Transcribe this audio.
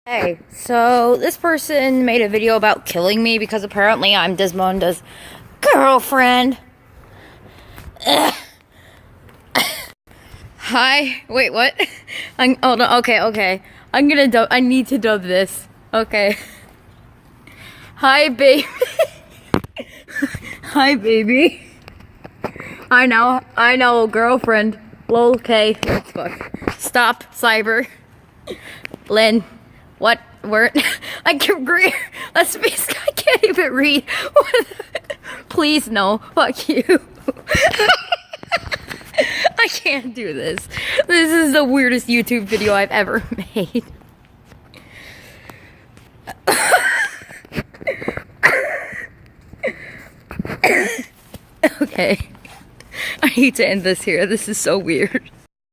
Hey, so this person made a video about killing me because apparently I'm Desmonda's girlfriend. Ugh. Hi, wait, what? Hold on, okay. I need to dub this. Okay. Hi, baby. Hi, baby. I know, girlfriend. Lol, okay, let's fuck. Stop, cyber. Lynn. What word? I can agree. Let's be. I can't even read. Please no. Fuck you. I can't do this. This is the weirdest YouTube video I've ever made. Okay. I need to end this here. This is so weird.